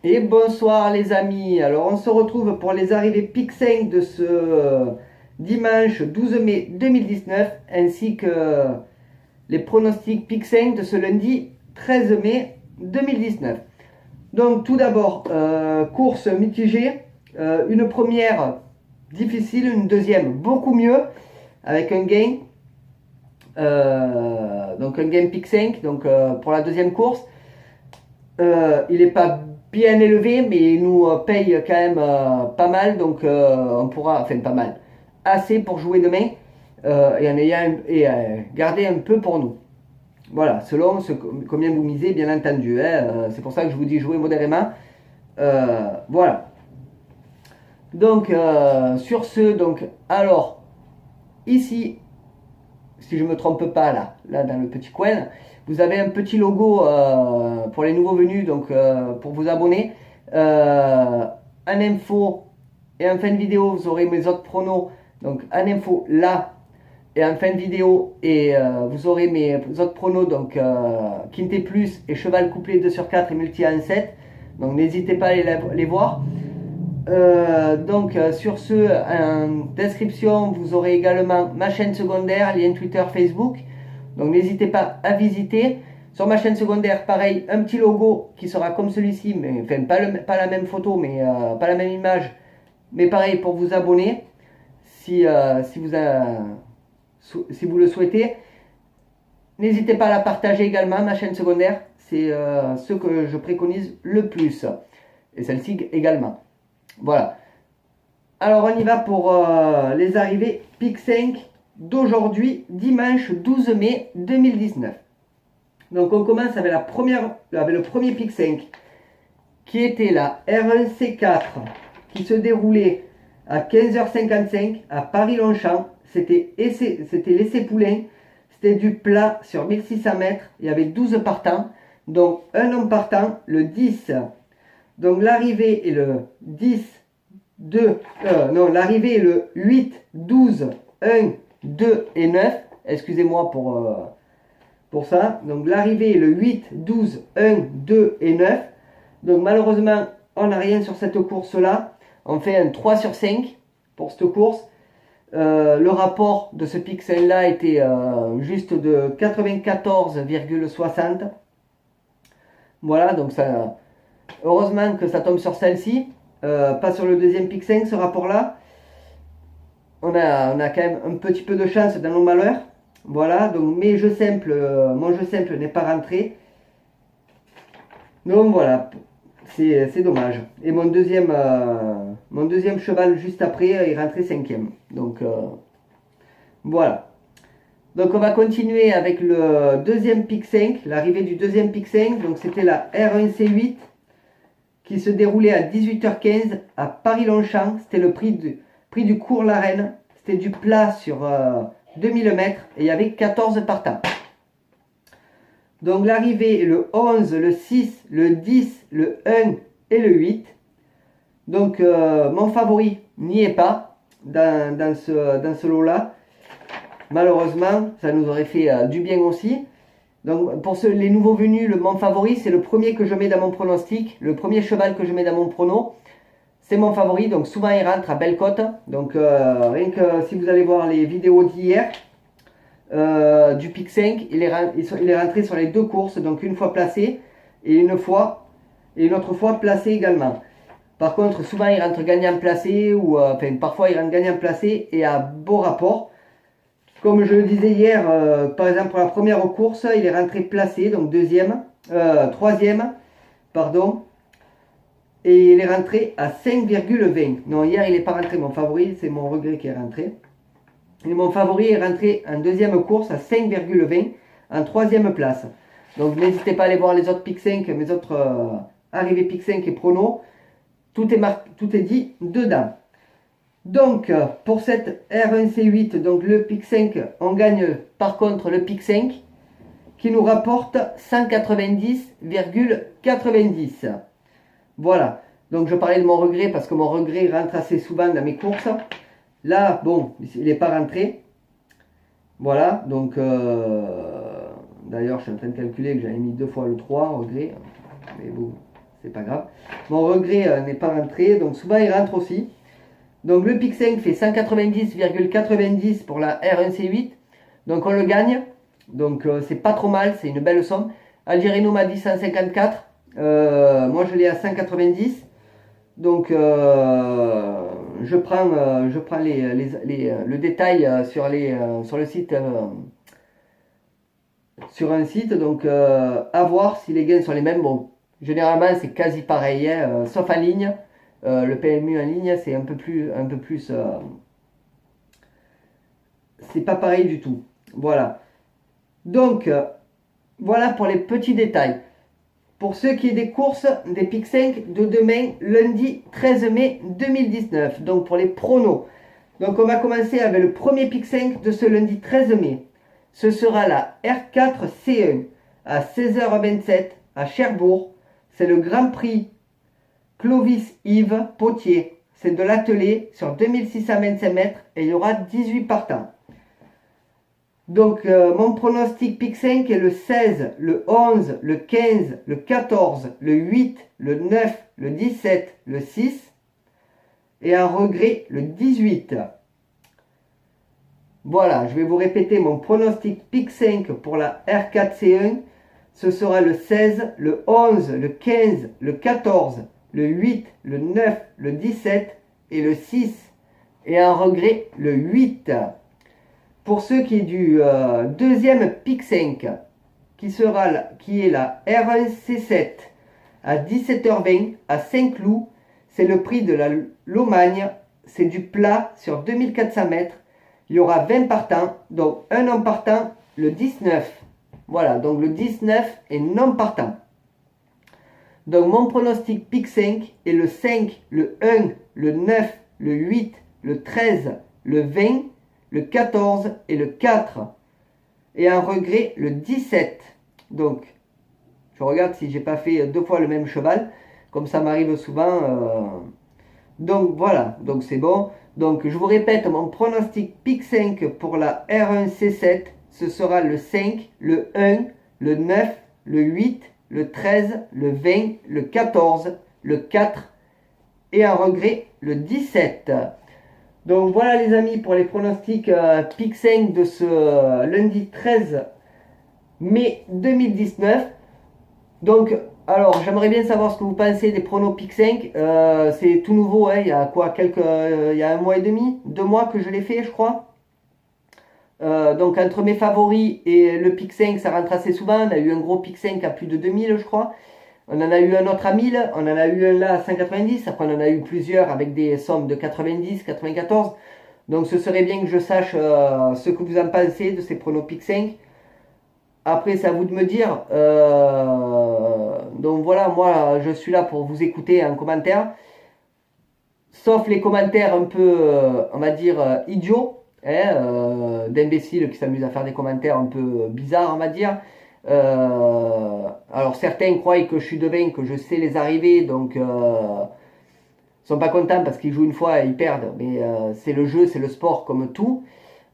Et bonsoir les amis, alors on se retrouve pour les arrivées Pick 5 de ce dimanche 12 mai 2019 ainsi que les pronostics Pick 5 de ce lundi 13 mai 2019. Donc tout d'abord, course mitigée, une première difficile, une deuxième beaucoup mieux avec un gain, donc un gain Pick 5 donc, pour la deuxième course. Il n'est pas bien élevé, mais il nous paye quand même pas mal, donc on pourra, enfin pas mal, assez pour jouer demain et en ayant garder un peu pour nous. Voilà, selon combien vous misez, bien entendu. Hein, c'est pour ça que je vous dis jouer modérément. Voilà. Donc sur ce, donc alors ici, si je ne me trompe pas là dans le petit coin, vous avez un petit logo pour les nouveaux venus, donc pour vous abonner. En info et en fin de vidéo, vous aurez mes autres pronos. Donc en info là et en fin de vidéo, et vous aurez mes autres pronos, donc Quintet Plus et Cheval couplé 2 sur 4 et Multi en 7. Donc n'hésitez pas à les voir. Donc sur ce, en description, vous aurez également ma chaîne secondaire, lien Twitter, Facebook. Donc n'hésitez pas à visiter. Sur ma chaîne secondaire, pareil, un petit logo qui sera comme celui-ci, mais enfin pas la même photo, mais pas la même image, mais pareil pour vous abonner si vous le souhaitez. N'hésitez pas à la partager également, ma chaîne secondaire, c'est ce que je préconise le plus, et celle-ci également. Voilà. Alors on y va pour les arrivées Pick 5 d'aujourd'hui, dimanche 12 mai 2019. Donc on commence avec avec le premier Pick 5 qui était la R1C4 qui se déroulait à 15h55 à Paris-Longchamp. C'était l'essai poulain. C'était du plat sur 1600 mètres. Il y avait 12 partants. Donc un homme partant, le 10. Donc l'arrivée est le 10, 2, l'arrivée est le 8, 12, 1, 2 et 9. Excusez-moi pour ça. Donc l'arrivée est le 8, 12, 1, 2 et 9. Donc malheureusement, on n'a rien sur cette course-là. On fait un 3 sur 5 pour cette course. Le rapport de ce pixel-là était juste de 94,60. Voilà, donc ça, heureusement que ça tombe sur celle-ci, pas sur le deuxième Pick 5, ce rapport-là. On a quand même un petit peu de chance dans nos malheurs. Voilà, donc mon jeu simple n'est pas rentré. Donc voilà, c'est dommage. Et mon deuxième cheval juste après est rentré cinquième. Donc voilà. Donc on va continuer avec le deuxième Pick 5, l'arrivée du deuxième Pick 5. Donc c'était la R1C8 qui se déroulait à 18h15 à Paris-Longchamp. C'était le prix du cours La Reine. C'était du plat sur 2000 mètres et il y avait 14 partants. Donc l'arrivée est le 11, le 6, le 10, le 1 et le 8. Donc mon favori n'y est pas dans ce lot-là. Malheureusement, ça nous aurait fait du bien aussi. Donc pour les nouveaux venus, mon favori, c'est le premier que je mets dans mon pronostic, le premier cheval que je mets dans mon prono. C'est mon favori, donc souvent il rentre à belle cote. Donc rien que si vous allez voir les vidéos d'hier, du Pick 5, il est rentré sur les deux courses, donc une fois placé et une autre fois placé également. Par contre, souvent il rentre gagnant placé ou parfois il rentre gagnant placé et à beau rapport. Comme je le disais hier, par exemple pour la première course, il est rentré placé, donc troisième, pardon, et il est rentré à 5,20. Non, hier il n'est pas rentré, mon favori, c'est mon regret qui est rentré. Et mon favori est rentré en deuxième course à 5,20 en troisième place. Donc n'hésitez pas à aller voir les autres Pick 5, mes autres arrivées Pick 5 et pronos. Tout est dit dedans. Donc pour cette R1C8, donc le Pick 5, on gagne par contre le Pick 5 qui nous rapporte 190,90. Voilà. Donc je parlais de mon regret parce que mon regret rentre assez souvent dans mes courses. Là, bon, il n'est pas rentré. Voilà, donc d'ailleurs je suis en train de calculer que j'avais mis deux fois le 3, regret. Mais bon, c'est pas grave. Mon regret n'est pas rentré, donc souvent il rentre aussi. Donc le Pic 5 fait 190,90 pour la R1C8. Donc on le gagne. Donc c'est pas trop mal, c'est une belle somme. Algerino m'a dit 154. Moi je l'ai à 190. Donc je prends le détail sur le site. Sur un site, donc à voir si les gains sont les mêmes. Bon, généralement c'est quasi pareil, hein, sauf en ligne. Le PMU en ligne, c'est un peu plus, c'est pas pareil du tout. Voilà. Donc, voilà pour les petits détails. Pour ce qui est des courses des Pic 5 de demain, lundi 13 mai 2019. Donc pour les pronos. Donc on va commencer avec le premier Pic 5 de ce lundi 13 mai. Ce sera la R4 C1 à 16h27 à Cherbourg. C'est le Grand Prix Clovis Yves Potier. C'est de l'atelier sur 2625 mètres et il y aura 18 partants. Donc mon pronostic Pic 5 est le 16, le 11, le 15, le 14, le 8, le 9, le 17, le 6 et un regret le 18. Voilà, je vais vous répéter mon pronostic Pic 5 pour la R4C1. Ce sera le 16, le 11, le 15, le 14, le 8, le 9, le 17 et le 6. Et un regret le 8. Pour ce qui est du deuxième Pic 5, qui est la R1C7 à 17h20 à Saint-Cloud, c'est le prix de la Lomagne. C'est du plat sur 2400 mètres. Il y aura 20 partants, donc un non partant, le 19. Voilà, donc le 19 est non partant. Donc mon pronostic Pic 5 est le 5, le 1, le 9, le 8, le 13, le 20, le 14 et le 4. Et un regret le 17. Donc, je regarde si j'ai pas fait 2 fois le même cheval, comme ça m'arrive souvent. Donc voilà, donc c'est bon. Donc je vous répète mon pronostic Pic 5 pour la R1C7. Ce sera le 5, le 1, le 9, le 8, le 13, le 20, le 14, le 4 et un regret le 17. Donc voilà les amis pour les pronostics Pic 5 de ce lundi 13 mai 2019. Donc alors j'aimerais bien savoir ce que vous pensez des pronos Pic 5. C'est tout nouveau, hein, il y a quoi il y a 1 mois et demi, 2 mois que je l'ai fait je crois. Donc entre mes favoris et le Pic 5 ça rentre assez souvent. On a eu un gros Pic 5 à plus de 2000 je crois. On en a eu un autre à 1000, on en a eu un là à 190, après on en a eu plusieurs avec des sommes de 90, 94. Donc ce serait bien que je sache ce que vous en pensez de ces pronos Pic 5. Après c'est à vous de me dire. Donc voilà, moi je suis là pour vous écouter en commentaire. Sauf les commentaires un peu, on va dire, idiots. Hein, d'imbéciles qui s'amusent à faire des commentaires un peu bizarres on va dire. Alors certains croient que je suis devin, que je sais les arrivées, donc sont pas contents parce qu'ils jouent une fois et ils perdent, mais c'est le jeu, c'est le sport comme tout.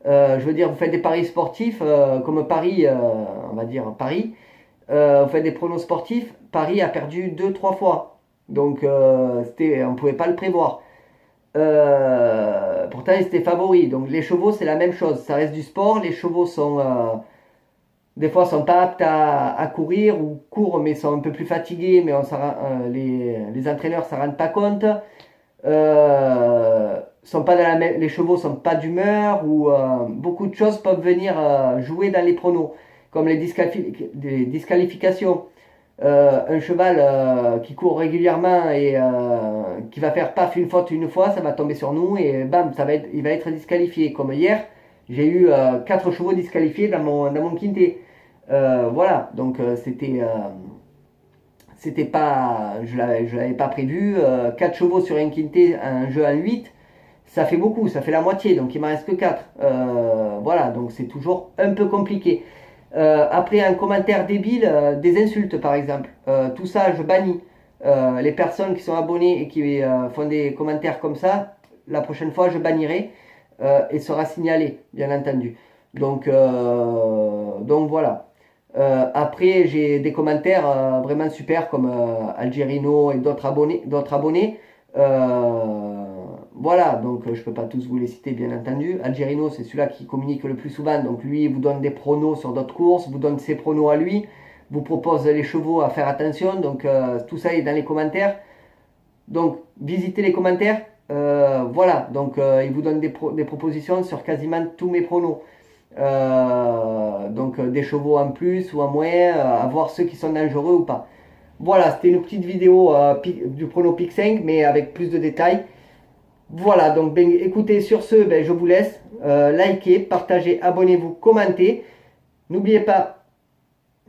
Je veux dire, vous faites des paris sportifs comme Paris, on va dire Paris, vous faites des pronos sportifs, Paris a perdu 2-3 fois, donc on pouvait pas le prévoir. Pourtant ils étaient favoris, donc les chevaux c'est la même chose, ça reste du sport, les chevaux sont des fois sont pas aptes à courir ou courent mais sont un peu plus fatigués, mais les entraîneurs ne s'en rendent pas compte. Sont pas les chevaux sont pas d'humeur ou beaucoup de choses peuvent venir jouer dans les pronos, comme les disqualifications. Un cheval qui court régulièrement et qui va faire paf une faute une fois, ça va tomber sur nous et bam, il va être disqualifié. Comme hier, j'ai eu 4 chevaux disqualifiés dans mon quintet. Voilà, donc c'était pas, je l'avais pas prévu. 4 chevaux sur un quintet, un jeu à 8, ça fait beaucoup, ça fait la moitié, donc il m'en reste que 4. Voilà, donc c'est toujours un peu compliqué. Après un commentaire débile, des insultes par exemple, tout ça je bannis. Les personnes qui sont abonnées et qui font des commentaires comme ça, la prochaine fois je bannirai et sera signalé, bien entendu. Donc voilà. Après, j'ai des commentaires vraiment super comme Algerino et d'autres abonnés. Voilà, donc je peux pas tous vous les citer bien entendu. Algerino, c'est celui-là qui communique le plus souvent. Donc lui, il vous donne des pronos sur d'autres courses, vous donne ses pronos à lui, vous propose les chevaux à faire attention. Donc tout ça est dans les commentaires. Donc visitez les commentaires. Voilà, donc il vous donne des propositions sur quasiment tous mes pronos. Donc des chevaux en plus ou en moins, à voir ceux qui sont dangereux ou pas. Voilà, c'était une petite vidéo du prono Pic 5, mais avec plus de détails. Voilà, donc ben, écoutez, sur ce, ben, je vous laisse. Likez, partagez, abonnez-vous, commentez. N'oubliez pas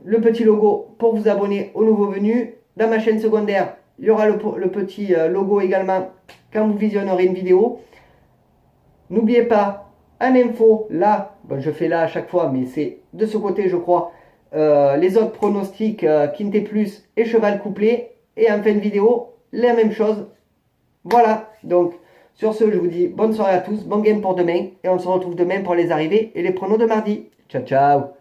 le petit logo pour vous abonner aux nouveaux venus. Dans ma chaîne secondaire, il y aura le petit logo également quand vous visionnerez une vidéo. N'oubliez pas, en info, là, bon, je fais là à chaque fois, mais c'est de ce côté, je crois, les autres pronostics, Quintet Plus et Cheval Couplé. Et en fin de vidéo, la même chose. Voilà, donc sur ce, je vous dis bonne soirée à tous, bon game pour demain, et on se retrouve demain pour les arrivées et les pronos de mardi. Ciao, ciao!